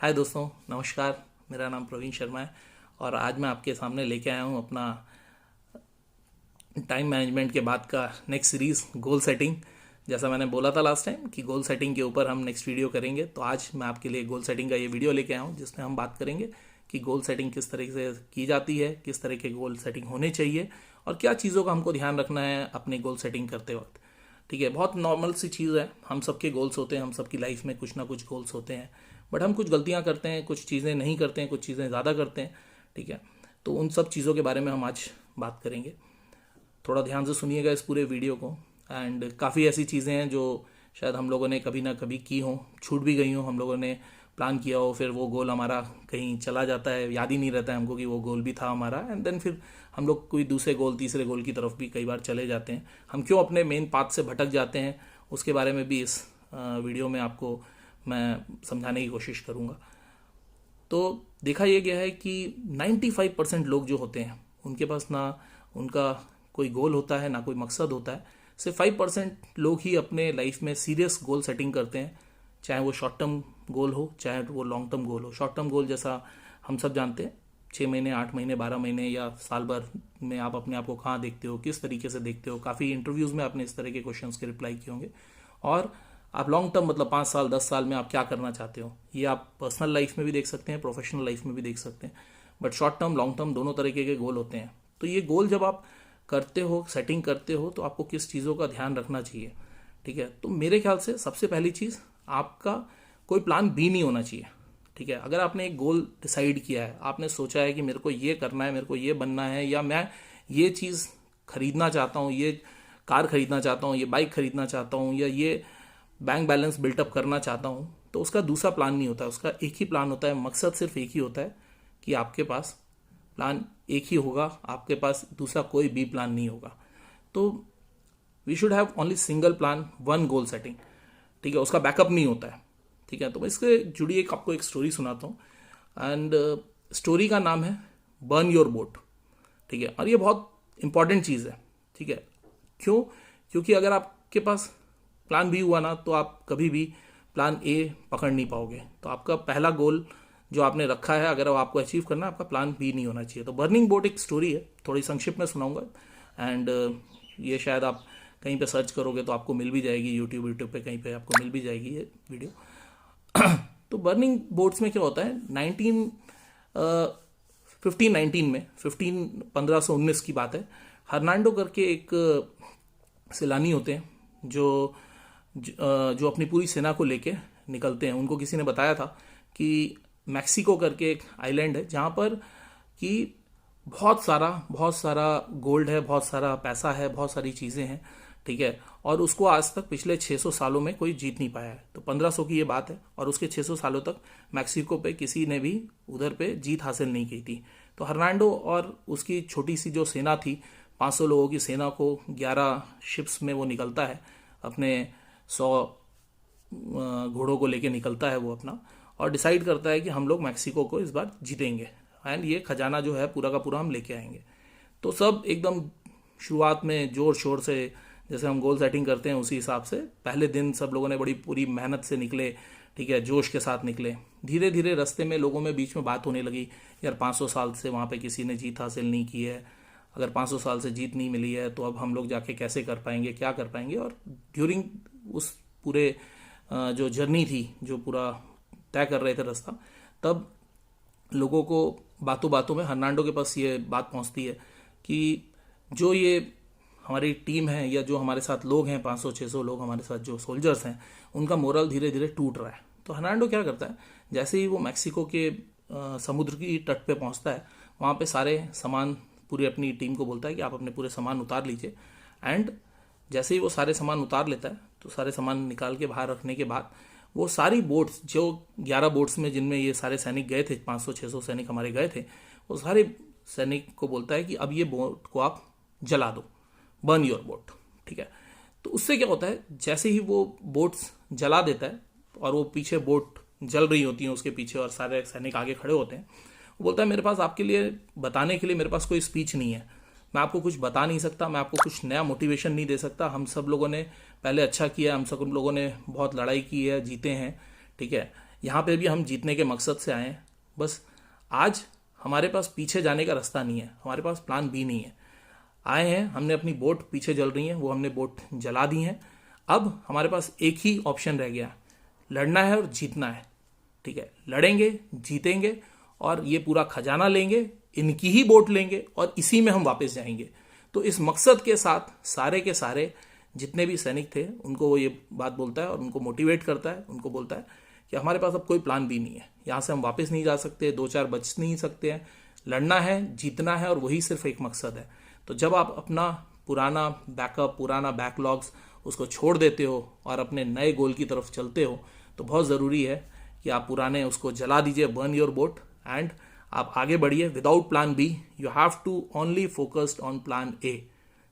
हाय दोस्तों, नमस्कार। मेरा नाम प्रवीण शर्मा है और आज मैं आपके सामने लेके आया हूँ अपना टाइम मैनेजमेंट के बाद का नेक्स्ट सीरीज़ गोल सेटिंग। जैसा मैंने बोला था लास्ट टाइम कि गोल सेटिंग के ऊपर हम नेक्स्ट वीडियो करेंगे, तो आज मैं आपके लिए गोल सेटिंग का ये वीडियो लेके आया हूँ जिसमें हम बात करेंगे कि गोल सेटिंग किस तरीके से की जाती है, किस तरह के गोल सेटिंग होने चाहिए और क्या चीज़ों का हमको ध्यान रखना है अपनी गोल सेटिंग करते वक्त। ठीक है, बहुत नॉर्मल सी चीज़ है। हम सबके गोल्स होते हैं, हम सबकी लाइफ में कुछ ना कुछ गोल्स होते हैं, बट हम कुछ गलतियां करते हैं, कुछ चीज़ें नहीं करते हैं, कुछ चीज़ें ज़्यादा करते हैं। ठीक है, तो उन सब चीज़ों के बारे में हम आज बात करेंगे। थोड़ा ध्यान से सुनिएगा इस पूरे वीडियो को। एंड काफ़ी ऐसी चीज़ें हैं जो शायद हम लोगों ने कभी ना कभी की हो, छूट भी गई हो, हम लोगों ने प्लान किया हो, फिर वो गोल हमारा कहीं चला जाता है, याद ही नहीं रहता है हमको कि वो गोल भी था हमारा। एंड देन फिर हम लोग कोई दूसरे गोल, तीसरे गोल की तरफ भी कई बार चले जाते हैं। हम क्यों अपने मेन पाथ से भटक जाते हैं, उसके बारे में भी इस वीडियो में आपको मैं समझाने की कोशिश करूँगा। तो देखा यह गया है कि 95% लोग जो होते हैं उनके पास ना उनका कोई गोल होता है, ना कोई मकसद होता है। सिर्फ 5% लोग ही अपने लाइफ में सीरियस गोल सेटिंग करते हैं, चाहे वो शॉर्ट टर्म गोल हो, चाहे वो लॉन्ग टर्म गोल हो। शॉर्ट टर्म गोल जैसा हम सब जानते हैं, 6 महीने, 8 महीने, 12 महीने या साल भर में आप अपने आप को कहाँ देखते हो, किस तरीके से देखते हो। काफ़ी इंटरव्यूज़ में आपने इस तरह के क्वेश्चंस के रिप्लाई किए होंगे। और आप लॉन्ग टर्म मतलब 5 साल, 10 साल में आप क्या करना चाहते हो, ये आप पर्सनल लाइफ में भी देख सकते हैं, प्रोफेशनल लाइफ में भी देख सकते हैं। But short term, long term दोनों तरीके के गोल होते हैं। तो ये गोल जब आप करते हो, सेटिंग करते हो, तो आपको किस चीज़ों का ध्यान रखना चाहिए। ठीक है, तो मेरे ख्याल से सबसे पहली चीज़, आपका कोई प्लान बी नहीं होना चाहिए। ठीक है, अगर आपने एक गोल डिसाइड किया है, आपने सोचा है कि मेरे को ये करना है, मेरे को ये बनना है, या मैं ये चीज़ खरीदना चाहता हूँ, ये कार खरीदना चाहता हूँ, ये बाइक खरीदना चाहता हूँ, या ये बैंक बैलेंस बिल्टअप करना चाहता हूँ, तो उसका दूसरा प्लान नहीं होता, उसका एक ही प्लान होता है। मकसद सिर्फ एक ही होता है कि आपके पास प्लान एक ही होगा, आपके पास दूसरा कोई भी प्लान नहीं होगा। तो we should have only single plan, one goal setting. ठीक है, उसका बैकअप नहीं होता है। ठीक है, तो मैं इससे जुड़ी आपको एक स्टोरी सुनाता हूँ। एंड स्टोरी का नाम है बर्न योर बोट। ठीक है, और ये बहुत इंपॉर्टेंट चीज़ है। ठीक है, क्यों? क्योंकि अगर आपके पास प्लान बी हुआ ना, तो आप कभी भी प्लान ए पकड़ नहीं पाओगे। तो आपका पहला गोल जो आपने रखा है, अगर वो आपको अचीव करना है, आपका प्लान बी नहीं होना चाहिए। तो बर्निंग बोट एक स्टोरी है, थोड़ी संक्षिप्त में सुनाऊंगा। एंड ये शायद आप कहीं पे सर्च करोगे तो आपको मिल भी जाएगी, यूट्यूब पे कहीं पे आपको मिल भी जाएगी ये वीडियो। तो बर्निंग बोट्स में क्या होता है, 1519 में, 1519 की बात है। हर्नांडो करके एक सैलानी होते हैं जो अपनी पूरी सेना को लेके निकलते हैं। उनको किसी ने बताया था कि मैक्सिको करके एक आइलैंड है जहाँ पर कि बहुत सारा गोल्ड है, बहुत सारा पैसा है, बहुत सारी चीज़ें हैं। ठीक है, और उसको आज तक पिछले 600 सालों में कोई जीत नहीं पाया है। तो 1500 की ये बात है, और उसके 600 सालों तक मैक्सिको पे किसी ने भी उधर पे जीत हासिल नहीं की थी। तो हर्नांडो और उसकी छोटी सी जो सेना थी, 500 लोगों की सेना को 11 शिप्स में वो निकलता है, अपने 100 घोड़ों को लेके निकलता है वो अपना, और डिसाइड करता है कि हम लोग मैक्सिको को इस बार जीतेंगे एंड ये खजाना जो है पूरा का पूरा हम लेके आएंगे। तो सब एकदम शुरुआत में जोर शोर से, जैसे हम गोल सेटिंग करते हैं उसी हिसाब से, पहले दिन सब लोगों ने बड़ी पूरी मेहनत से निकले। ठीक है, जोश के साथ निकले। धीरे धीरे रास्ते में लोगों में बीच में बात होने लगी, यार 500 साल से वहाँ पे किसी ने जीत हासिल नहीं की है, अगर 500 साल से जीत नहीं मिली है तो अब हम लोग जाके कैसे कर पाएंगे, क्या कर पाएंगे। और ड्यूरिंग उस पूरे जो जर्नी थी, जो पूरा तय कर रहे थे रास्ता, तब लोगों को बातों बातों में हर्नांडो के पास ये बात पहुंचती है कि जो ये हमारी टीम है, या जो हमारे साथ लोग हैं, 500-600 लोग हमारे साथ जो सोल्जर्स हैं, उनका मोरल धीरे धीरे टूट रहा है। तो हर्नांडो क्या करता है, जैसे ही वो मैक्सिको के समुद्र की तट पे पहुंचता है, वहाँ पे सारे सामान, पूरी अपनी टीम को बोलता है कि आप अपने पूरे सामान उतार लीजिए। एंड जैसे ही वो सारे सामान उतार लेता है, तो सारे सामान निकाल के बाहर रखने के बाद वो सारी बोट्स, जो 11 बोट्स में जिनमें ये सारे सैनिक गए थे, 500-600 सैनिक हमारे गए थे, वो सारे सैनिक को बोलता है कि अब ये बोट को आप जला दो, बर्न योर बोट। ठीक है, तो उससे क्या होता है, जैसे ही वो बोट्स जला देता है और वो पीछे बोट जल रही होती है उसके पीछे, और सारे सैनिक आगे खड़े होते हैं, वो बोलता है मेरे पास आपके लिए बताने के लिए मेरे पास कोई स्पीच नहीं है, मैं आपको कुछ बता नहीं सकता, मैं आपको कुछ नया मोटिवेशन नहीं दे सकता। हम सब लोगों ने पहले अच्छा किया, हम सब लोगों ने बहुत लड़ाई की है, जीते हैं, ठीक है, यहाँ पे भी हम जीतने के मकसद से आए हैं। बस आज हमारे पास पीछे जाने का रास्ता नहीं है, हमारे पास प्लान बी नहीं है। आए हैं, हमने अपनी बोट पीछे जल रही है, वो हमने बोट जला दी है। अब हमारे पास एक ही ऑप्शन रह गया, लड़ना है और जीतना है। ठीक है, लड़ेंगे, जीतेंगे और ये पूरा खजाना लेंगे, इनकी ही बोट लेंगे और इसी में हम वापस जाएंगे। तो इस मकसद के साथ सारे के सारे जितने भी सैनिक थे उनको वो ये बात बोलता है और उनको मोटिवेट करता है, उनको बोलता है कि हमारे पास अब कोई प्लान भी नहीं है, यहाँ से हम वापस नहीं जा सकते, दो चार बच नहीं सकते हैं, लड़ना है, जीतना है और वही सिर्फ एक मकसद है। तो जब आप अपना पुराना बैकअप, पुराना बैकलॉग्स उसको छोड़ देते हो और अपने नए गोल की तरफ चलते हो, तो बहुत ज़रूरी है कि आप पुराने उसको जला दीजिए, बर्न योर बोट, एंड आप आगे बढ़िए without plan B. You have to only focused on plan A.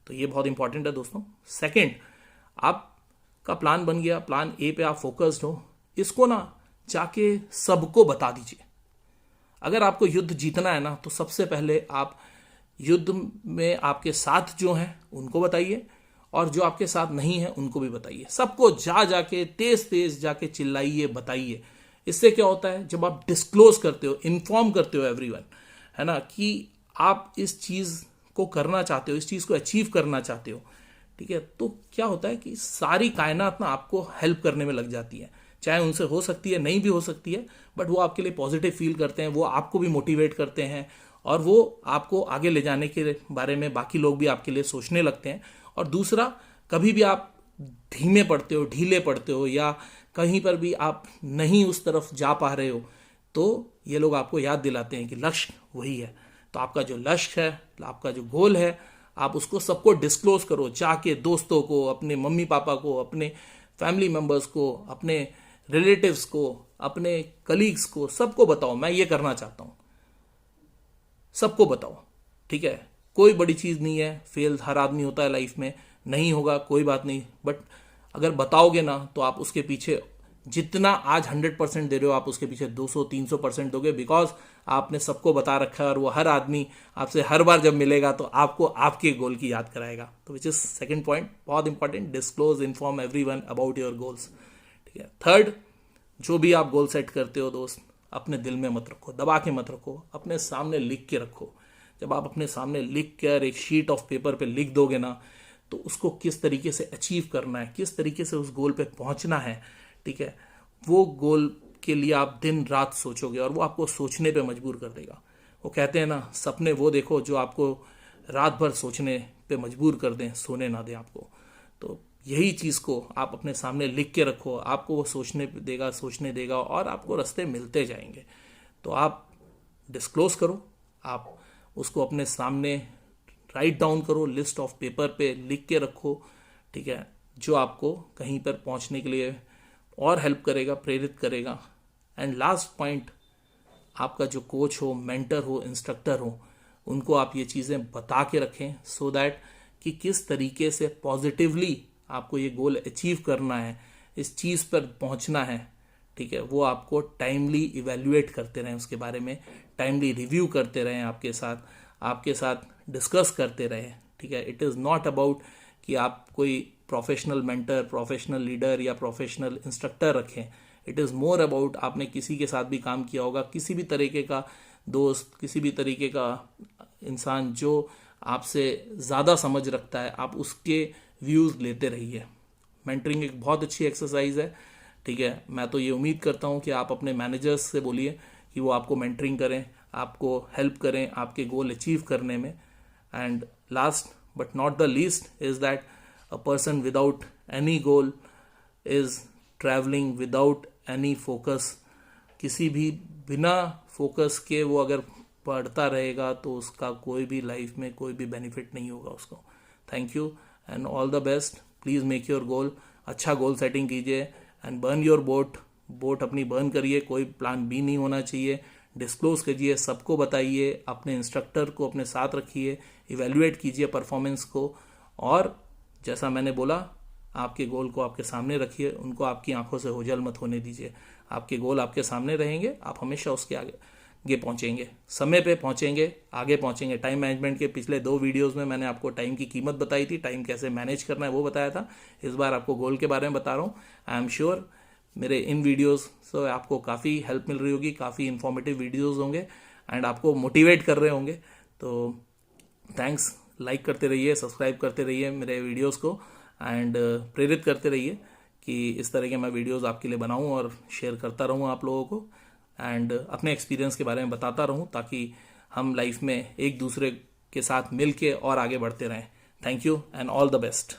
तो ये बहुत इंपॉर्टेंट है दोस्तों। सेकंड, आपका प्लान बन गया, प्लान ए पे आप फोकस्ड हो, इसको ना जाके सबको बता दीजिए। अगर आपको युद्ध जीतना है ना, तो सबसे पहले आप युद्ध में आपके साथ जो हैं उनको बताइए और जो आपके साथ नहीं है उनको भी बताइए। सबको जाके तेज तेज जाके चिल्लाइए, बताइए। इससे क्या होता है, जब आप डिस्क्लोज करते हो, इन्फॉर्म करते हो एवरीवन, है ना, कि आप इस चीज़ को करना चाहते हो, इस चीज़ को अचीव करना चाहते हो, ठीक है, तो क्या होता है कि सारी कायनात ना आपको हेल्प करने में लग जाती है। चाहे उनसे हो सकती है, नहीं भी हो सकती है, बट वो आपके लिए पॉजिटिव फील करते हैं, वो आपको भी मोटिवेट करते हैं और वो आपको आगे ले जाने के बारे में बाकी लोग भी आपके लिए सोचने लगते हैं। और दूसरा, कभी भी आप धीमे पड़ते हो, ढीले पड़ते हो या कहीं पर भी आप नहीं उस तरफ जा पा रहे हो, तो ये लोग आपको याद दिलाते हैं कि लक्ष्य वही है। तो आपका जो लक्ष्य है, आपका जो गोल है, आप उसको सबको डिस्क्लोज करो, जाके दोस्तों को, अपने मम्मी पापा को, अपने फैमिली मेम्बर्स को, अपने रिलेटिव्स को, अपने कलीग्स को, सबको बताओ मैं ये करना चाहता हूँ, सबको बताओ। ठीक है, कोई बड़ी चीज़ नहीं है, फेल हर आदमी होता है लाइफ में, नहीं होगा कोई बात नहीं, बट अगर बताओगे ना तो आप उसके पीछे जितना आज 100% दे रहे हो, आप उसके पीछे 200-300% दोगे, बिकॉज आपने सबको बता रखा है और वो हर आदमी आपसे हर बार जब मिलेगा तो आपको आपके गोल की याद कराएगा। तो विच इज सेकंड पॉइंट, बहुत important, disclose, inform everyone about your goals. ठीक है। थर्ड, जो भी आप गोल सेट करते हो दोस्त, अपने दिल में मत रखो, दबा के मत रखो, अपने सामने लिख के रखो। जब आप अपने सामने लिख कर एक शीट ऑफ पेपर पे लिख दोगे ना, तो उसको किस तरीके से अचीव करना है, किस तरीके से उस गोल पे पहुंचना है, ठीक है, वो गोल के लिए आप दिन रात सोचोगे और वो आपको सोचने पे मजबूर कर देगा। वो कहते हैं ना, सपने वो देखो जो आपको रात भर सोचने पे मजबूर कर दें, सोने ना दें आपको। तो यही चीज़ को आप अपने सामने लिख के रखो, आपको वो सोचने देगा और आपको रास्ते मिलते जाएंगे। तो आप डिस्क्लोज करो, आप उसको अपने सामने राइट डाउन करो, लिस्ट ऑफ पेपर पे लिख के रखो, ठीक है, जो आपको कहीं पर पहुंचने के लिए और हेल्प करेगा, प्रेरित करेगा। एंड लास्ट पॉइंट, आपका जो कोच हो, मेंटर हो, इंस्ट्रक्टर हो, उनको आप ये चीज़ें बता के रखें, सो दैट कि किस तरीके से पॉजिटिवली आपको ये गोल अचीव करना है, इस चीज़ पर पहुंचना है, ठीक है, वो आपको टाइमली इवेल्युएट करते रहें, उसके बारे में टाइमली रिव्यू करते रहें, आपके साथ डिस्कस करते रहें। ठीक है, इट इज़ नॉट अबाउट कि आप कोई प्रोफेशनल मेंटर, प्रोफेशनल लीडर या प्रोफेशनल इंस्ट्रक्टर रखें। इट इज़ मोर अबाउट, आपने किसी के साथ भी काम किया होगा, किसी भी तरीके का दोस्त, किसी भी तरीके का इंसान जो आपसे ज़्यादा समझ रखता है, आप उसके व्यूज़ लेते रहिए। मेंटरिंग एक बहुत अच्छी एक्सरसाइज है। ठीक है, मैं तो ये उम्मीद करता हूँ कि आप अपने मैनेजर्स से बोलिए कि वो आपको मेंटरिंग करें, आपको हेल्प करें आपके गोल अचीव करने में। And last but not the least is that a person without any goal is traveling without any focus। किसी भी बिना फोकस के वो अगर पढ़ता रहेगा तो उसका कोई भी लाइफ में कोई भी बेनिफिट नहीं होगा उसको। Thank you and all the best. Please make your goal, अच्छा गोल सेटिंग कीजिए एंड बर्न योर बोट अपनी बर्न करिए, कोई प्लान बी नहीं होना चाहिए। डिस्क्लोज कीजिए, सबको बताइए, अपने इंस्ट्रक्टर को अपने साथ रखिए, इवेल्युएट कीजिए परफॉर्मेंस को, और जैसा मैंने बोला, आपके गोल को आपके सामने रखिए, उनको आपकी आंखों से ओझल मत होने दीजिए। आपके गोल आपके सामने रहेंगे, आप हमेशा उसके आगे पहुंचेंगे, समय पे पहुंचेंगे, आगे पहुंचेंगे। टाइम मैनेजमेंट के पिछले 2 वीडियोस में मैंने आपको टाइम की कीमत बताई थी, टाइम कैसे मैनेज करना है वो बताया था। इस बार आपको गोल के बारे में बता रहा हूँ। आई एम श्योर मेरे इन वीडियोस से आपको काफ़ी हेल्प मिल रही होगी, काफ़ी इन्फॉर्मेटिव वीडियोस होंगे एंड आपको मोटिवेट कर रहे होंगे। तो थैंक्स, लाइक करते रहिए, सब्सक्राइब करते रहिए मेरे वीडियोस को एंड प्रेरित करते रहिए कि इस तरह के मैं वीडियोस आपके लिए बनाऊं और शेयर करता रहूं आप लोगों को एंड अपने एक्सपीरियंस के बारे में बताता रहूं, ताकि हम लाइफ में एक दूसरे के साथ मिल के और आगे बढ़ते रहें। Thank you and all the best.